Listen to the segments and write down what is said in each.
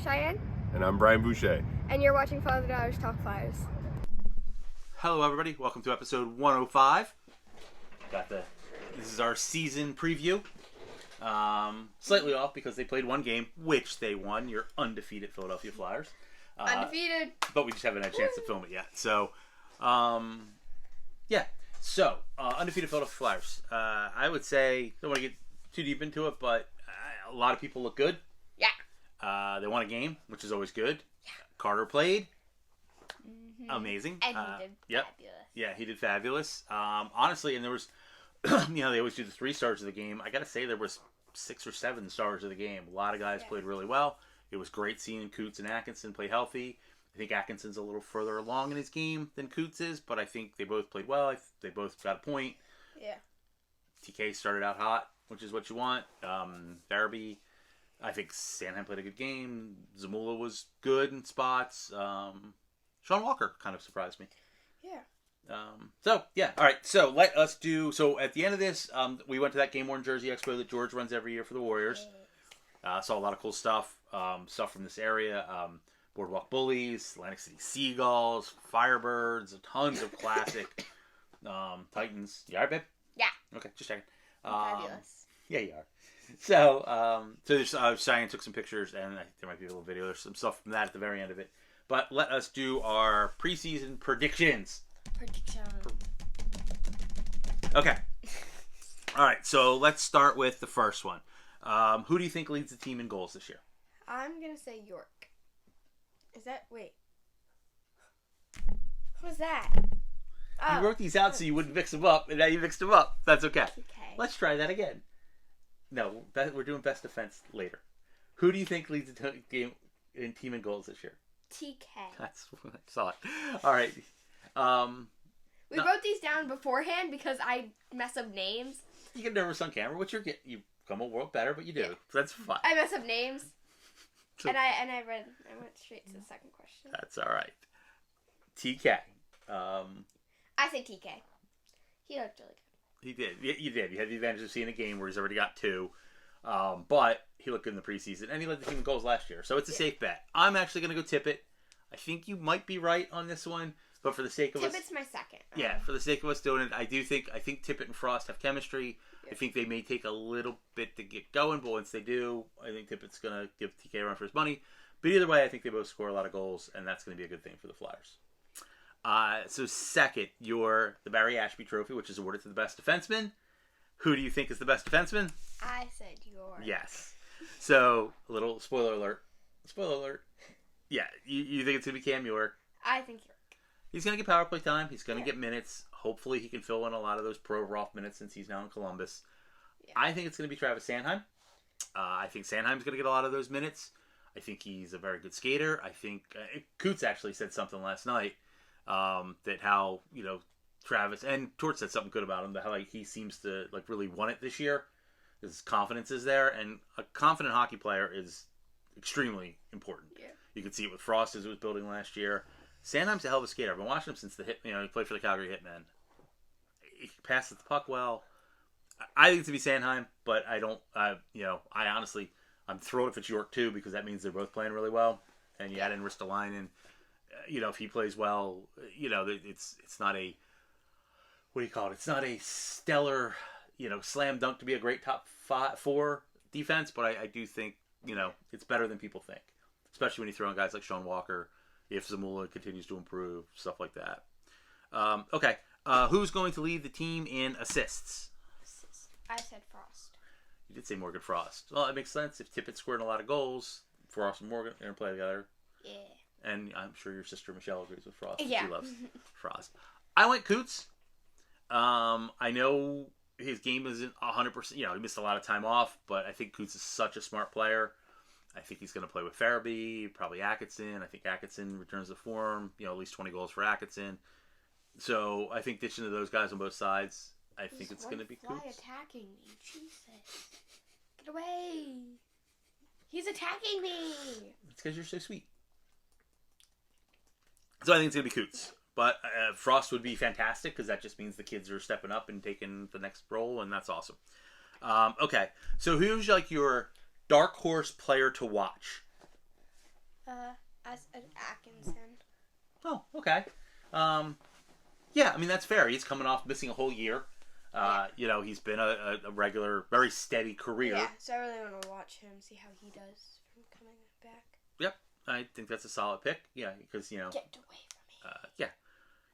Cheyenne. And I'm Brian Boucher. And you're watching Father Daughters Talk Flyers. Hello, everybody. Welcome to episode 105. This is our season preview. Slightly off because they played one game, which they won. Your undefeated Philadelphia Flyers. Undefeated. But we just haven't had a chance to film it yet. So, yeah. So, undefeated Philadelphia Flyers. I would say, don't want to get too deep into it, but a lot of people look good. Yeah. They won a game, which is always good. Yeah. Carter played. Mm-hmm. Amazing. And he did fabulous. Yeah, he did fabulous. Honestly, and there was, they always do the 3 stars of the game. I got to say, there was 6 or 7 stars of the game. A lot of guys played really well. It was great seeing Coots and Atkinson play healthy. I think Atkinson's a little further along in his game than Coots is, but I think they both played well. They both got a point. Yeah. TK started out hot, which is what you want. Farabee, I think Sanheim played a good game. Zamula was good in spots. Sean Walker kind of surprised me. Yeah. All right. So let us do. So at the end of this, we went to that Game Worn Jersey Expo that George runs every year for the Warriors. Saw a lot of cool stuff. Stuff from this area. Boardwalk Bullies, Atlantic City Seagulls, Firebirds, tons of classic Titans. You all right, babe? Yeah. Okay, just checking. Fabulous. Yeah, you are. So, Cheyenne took some pictures, and there might be a little video. There's some stuff from that at the very end of it. But let us do our preseason predictions. Okay. All right, so let's start with the first one. Who do you think leads the team in goals this year? I'm going to say York. Is that... Wait. Who's that? You wrote these out so you wouldn't mix them up, and now you mixed them up. That's okay. TK. Let's try that again. No, we're doing best defense later. Who do you think leads the team in goals this year? TK. That's what I saw it. All right. We wrote these down beforehand because I mess up names. You get nervous on camera. You become a world better, but you do. Yeah. So that's fine. I mess up names. And I went straight to the second question. That's all right. TK. I say TK. He looked really good. He did. You did. You had the advantage of seeing a game where he's already got 2. But he looked good in the preseason, and he led the team in goals last year. So it's a safe bet. I'm actually going to go Tippett. I think you might be right on this one, but for the sake of Tippett's my second. Yeah, for the sake of us doing it, I think Tippett and Frost have chemistry. Yeah. I think they may take a little bit to get going, but once they do, I think Tippett's going to give TK a run for his money. But either way, I think they both score a lot of goals, and that's going to be a good thing for the Flyers. So second, the Barry Ashby Trophy, which is awarded to the best defenseman. Who do you think is the best defenseman? I said York. Yes. So, a little spoiler alert. Spoiler alert. Yeah, you think it's going to be Cam York. I think York. He's going to get power play time. He's going to get minutes. Hopefully, he can fill in a lot of those pro Roth minutes since he's now in Columbus. Yeah. I think it's going to be Travis Sanheim. I think Sanheim's going to get a lot of those minutes. I think he's a very good skater. I think Coots actually said something last night that how, Travis and Tort said something good about him, that how he seems to really want it this year. His confidence is there, and a confident hockey player is extremely important. Yeah. You could see it with Frost as it was building last year. Sanheim's a hell of a skater. I've been watching him since he played for the Calgary Hitmen. He passes the puck well. I think it's to be Sanheim, but I don't. I honestly, I'm thrilled if it's York too, because that means they're both playing really well. And you add in Ristolainen, if he plays well, it's not a, what do you call it? It's not a stellar, slam dunk to be a great top 4 defense, but I do think it's better than people think, especially when you throw in guys like Sean Walker. If Zamula continues to improve, stuff like that. Okay. Who's going to lead the team in assists? I said Frost. You did say Morgan Frost. Well, it makes sense. If Tippett's scoring a lot of goals, Frost and Morgan are going to play together. Yeah. And I'm sure your sister Michelle agrees with Frost. Yeah. She loves Frost. I went Coots. I know his game isn't 100%. He missed a lot of time off, but I think Coots is such a smart player. I think he's going to play with Farabee, probably Atkinson. I think Atkinson returns to form. At least 20 goals for Atkinson. So I think ditching to those guys on both sides, I think it's going to be Coots. Why attacking me? Jesus. Get away. He's attacking me. It's because you're so sweet. So I think it's going to be Coots. But Frost would be fantastic because that just means the kids are stepping up and taking the next role, and that's awesome. Okay, so who's your dark horse player to watch Atkinson. Oh, okay. Yeah, I mean, that's fair. He's coming off missing a whole year. You know, he's been a regular, very steady career. Yeah, so I really want to watch him, see how he does from coming back. Yep, I think that's a solid pick. Yeah, because, you know... Get away from me. Yeah.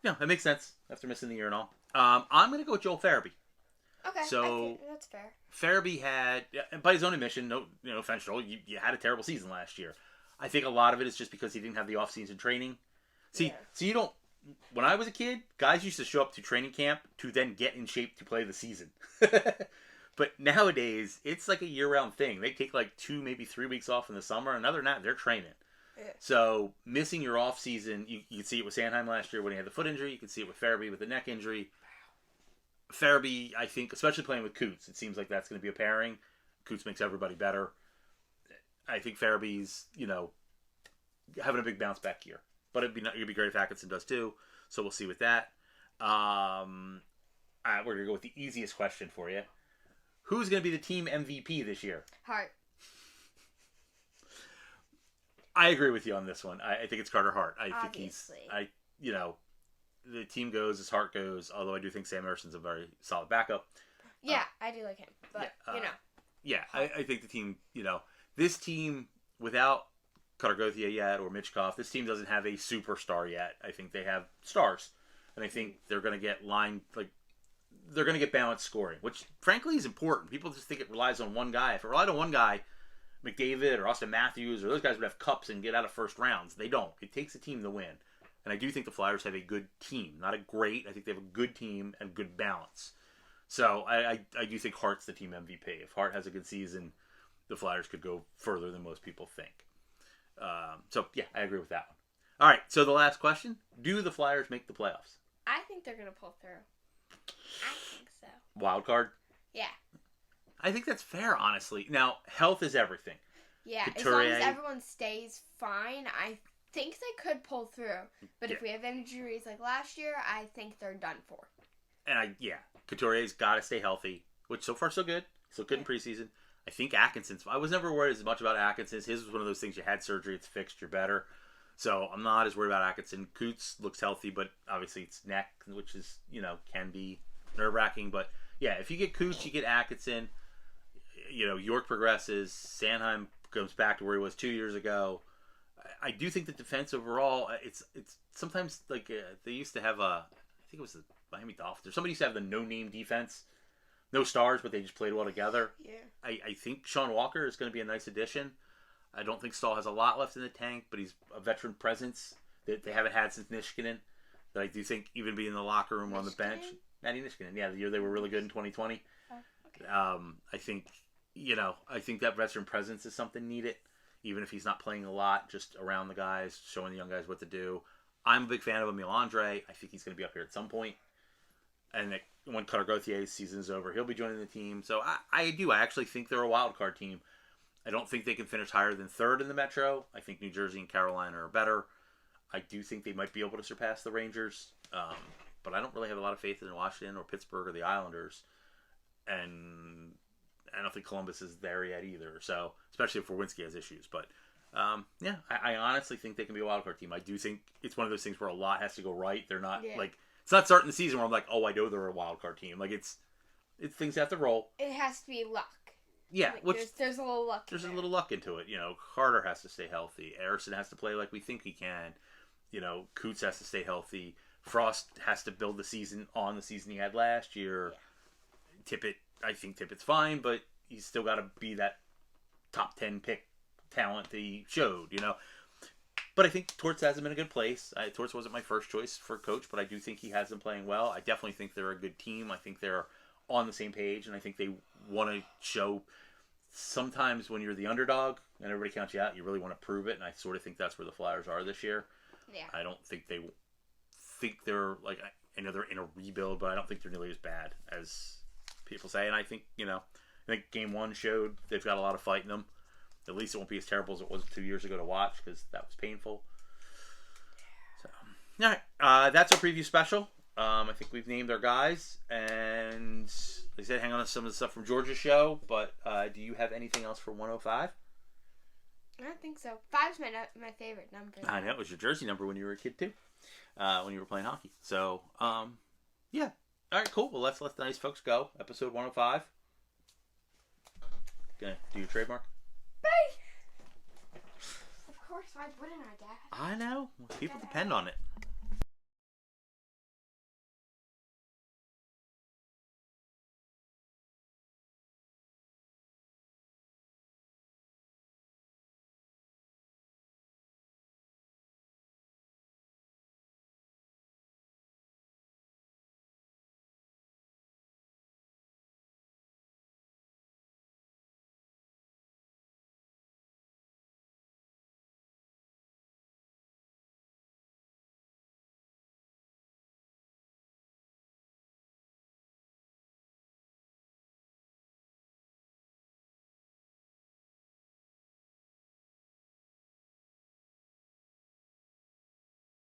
Yeah, that makes sense after missing the year and all. I'm going to go with Joel Farabee. Okay, So, that's fair. Farabee had, by his own admission, no offense, Joel, you had a terrible season last year. I think a lot of it is just because he didn't have the off-season training. See, so you don't... When I was a kid, guys used to show up to training camp to then get in shape to play the season. But nowadays, it's like a year-round thing. They take like 2, maybe 3 weeks off in the summer, and other than that, they're training. Yeah. So missing your off-season, you could see it with Sanheim last year when he had the foot injury. You could see it with Farabee with the neck injury. Farabee, I think, especially playing with Coots, it seems like that's going to be a pairing. Coots makes everybody better. I think Farabee's, having a big bounce back year. But it'd be great if Atkinson does too. So we'll see with that. We're going to go with the easiest question for you. Who's going to be the team MVP this year? Hart. I agree with you on this one. I think it's Carter Hart. Obviously. Think the team goes as Hart goes, although I do think Sam Emerson's a very solid backup. Yeah, I do like him. But, Yeah, I think the team, this team without Cutter Gauthier yet or Mitchkov, this team doesn't have a superstar yet. I think they have stars. And I think they're going to get they're going to get balanced scoring, which frankly is important. People just think it relies on one guy. If it relied on one guy, McDavid or Austin Matthews or those guys would have cups and get out of first rounds. They don't. It takes a team to win. And I do think the Flyers have a good team. Not a great. I think they have a good team and good balance. So I do think Hart's the team MVP. If Hart has a good season, the Flyers could go further than most people think. So, yeah, I agree with that one. All right, so the last question. Do the Flyers make the playoffs? I think they're going to pull through. I think so. Wild card? Yeah. I think that's fair, honestly. Now, health is everything. Yeah, Couturier, as long as everyone stays fine, I think they could pull through. But if we have injuries like last year, I think they're done for. And Couturier's got to stay healthy, which so far so good. Still good in preseason. I think Atkinson's... I was never worried as much about Atkinson's. His was one of those things you had surgery, it's fixed, you're better. So I'm not as worried about Atkinson. Coots looks healthy, but obviously it's neck, which is, can be nerve-wracking. But, yeah, if you get Coots, you get Atkinson. York progresses. Sanheim goes back to where he was 2 years ago. I do think the defense overall, it's sometimes like they used to have I think it was the Miami Dolphins. Or somebody used to have the no-name defense. No stars, but they just played well together. Yeah. I think Sean Walker is going to be a nice addition. I don't think Stahl has a lot left in the tank, but he's a veteran presence that they haven't had since Niskanen. That I do think even being in the locker room or on the bench. Matty Niskanen, yeah, the year they were really good in 2020. Oh, okay. I think, I think that veteran presence is something needed. Even if he's not playing a lot, just around the guys, showing the young guys what to do. I'm a big fan of Emile Andre. I think he's going to be up here at some point. And when Cutter Gauthier's season is over, he'll be joining the team. So I actually think they're a wild card team. I don't think they can finish higher than third in the Metro. I think New Jersey and Carolina are better. I do think they might be able to surpass the Rangers. But I don't really have a lot of faith in Washington or Pittsburgh or the Islanders. And I don't think Columbus is there yet either. So, especially if Werenski has issues. But, I honestly think they can be a wild card team. I do think it's one of those things where a lot has to go right. They're not, it's not starting the season where I'm like, oh, I know they're a wild card team. Like, it's things have to roll. It has to be luck. Yeah. There's a little luck. There's a little luck into it. Carter has to stay healthy. Arison has to play like we think he can. Coots has to stay healthy. Frost has to build the season on the season he had last year. Yeah. Tippett, I think Tippett's fine, but he's still got to be that top 10 pick talent that he showed, But I think Torts has him in a good place. Torts wasn't my first choice for coach, but I do think he has them playing well. I definitely think they're a good team. I think they're on the same page, and I think they want to show sometimes when you're the underdog and everybody counts you out, you really want to prove it, and I sort of think that's where the Flyers are this year. Yeah. I don't think they're like, I know they're in a rebuild, but I don't think they're nearly as bad as people say, and I think, I think Game 1 showed they've got a lot of fight in them. At least it won't be as terrible as it was 2 years ago to watch, because that was painful. So, all right. That's our preview special. I think we've named our guys, and like I said, hang on to some of the stuff from Georgia's show, but do you have anything else for 105? I don't think so. 5's my favorite number. I know, it was your jersey number when you were a kid, too. When you were playing hockey. So, yeah. All right, cool. Well, let's let the nice folks go. Episode 105. Gonna do your trademark? Bye! Of course, why wouldn't I, Dad? I know. People depend on it.